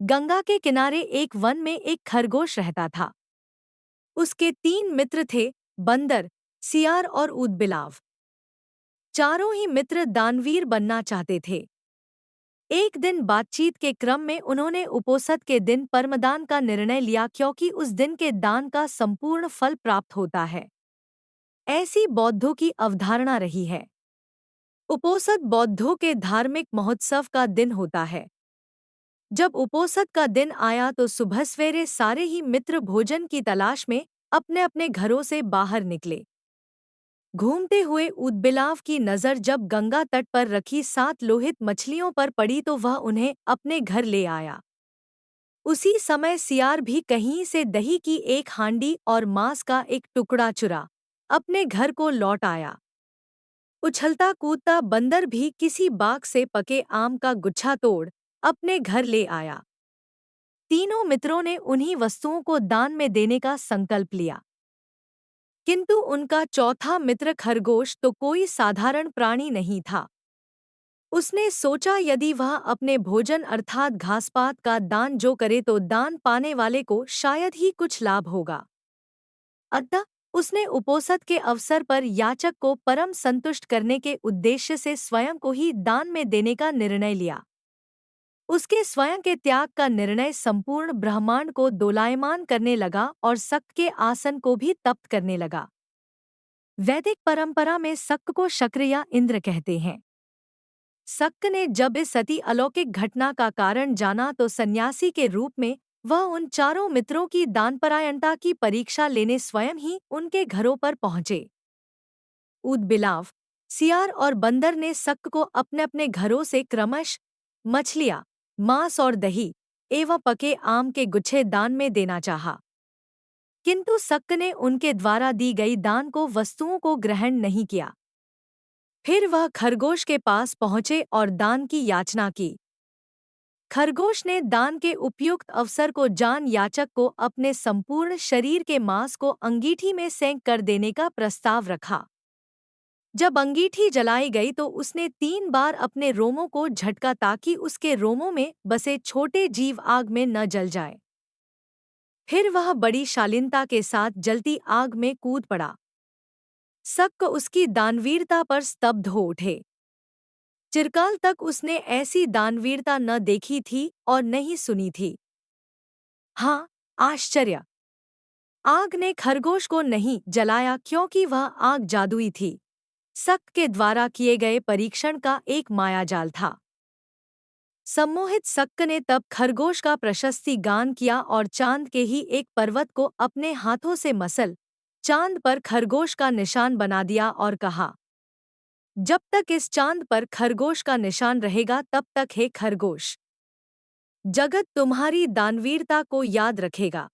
गंगा के किनारे एक वन में एक खरगोश रहता था। उसके 3 मित्र थे, बंदर, सियार और ऊदबिलाव। चारों ही मित्र दानवीर बनना चाहते थे। एक दिन बातचीत के क्रम में उन्होंने उपोषद के दिन परमदान का निर्णय लिया, क्योंकि उस दिन के दान का संपूर्ण फल प्राप्त होता है। ऐसी बौद्धों की अवधारणा रही है। उपोषद बौद्धों के धार्मिक महोत्सव का दिन होता है। जब उपोषद का दिन आया तो सुबह सवेरे सारे ही मित्र भोजन की तलाश में अपने अपने घरों से बाहर निकले। घूमते हुए ऊदबिलाव की नज़र जब गंगा तट पर रखी 7 लोहित मछलियों पर पड़ी तो वह उन्हें अपने घर ले आया। उसी समय सियार भी कहीं से दही की एक हांडी और मांस का एक टुकड़ा चुरा अपने घर को लौट आया। उछलता कूदता बंदर भी किसी बाग से पके आम का गुच्छा तोड़ अपने घर ले आया। तीनों मित्रों ने उन्हीं वस्तुओं को दान में देने का संकल्प लिया। किंतु उनका चौथा मित्र खरगोश तो कोई साधारण प्राणी नहीं था। उसने सोचा यदि वह अपने भोजन अर्थात घासपात का दान जो करे तो दान पाने वाले को शायद ही कुछ लाभ होगा। अतः उसने उपोषद के अवसर पर याचक को परम संतुष्ट करने के उद्देश्य से स्वयं को ही दान में देने का निर्णय लिया। उसके स्वयं के त्याग का निर्णय संपूर्ण ब्रह्मांड को दोलायमान करने लगा और शक्त के आसन को भी तप्त करने लगा। वैदिक परंपरा में शक्त को शक्र या इंद्र कहते हैं। शक्त ने जब इस अति अलौकिक घटना का कारण जाना तो सन्यासी के रूप में वह उन चारों मित्रों की दानपरायणता की परीक्षा लेने स्वयं ही उनके घरों पर पहुंचे। ऊदबिलाव, सियार और बंदर ने शक्त को अपने अपने घरों से क्रमश मछलियाँ, मांस और दही एवं पके आम के गुच्छे दान में देना चाहा। किंतु शक्त ने उनके द्वारा दी गई दान को वस्तुओं को ग्रहण नहीं किया। फिर वह खरगोश के पास पहुंचे और दान की याचना की। खरगोश ने दान के उपयुक्त अवसर को जान याचक को अपने संपूर्ण शरीर के मांस को अंगीठी में सेंक कर देने का प्रस्ताव रखा। जब अंगीठी जलाई गई तो उसने 3 बार अपने रोमों को झटका ताकि उसके रोमों में बसे छोटे जीव आग में न जल जाए। फिर वह बड़ी शालीनता के साथ जलती आग में कूद पड़ा। शक उसकी दानवीरता पर स्तब्ध हो उठे। चिरकाल तक उसने ऐसी दानवीरता न देखी थी और न ही सुनी थी। हाँ, आश्चर्य! आग ने खरगोश को नहीं जलाया क्योंकि वह आग जादुई थी। शक के द्वारा किए गए परीक्षण का एक मायाजाल था। सम्मोहित शक ने तब खरगोश का प्रशस्ति गान किया और चांद के ही एक पर्वत को अपने हाथों से मसल चांद पर खरगोश का निशान बना दिया और कहा, जब तक इस चांद पर खरगोश का निशान रहेगा तब तक हे खरगोश, जगत तुम्हारी दानवीरता को याद रखेगा।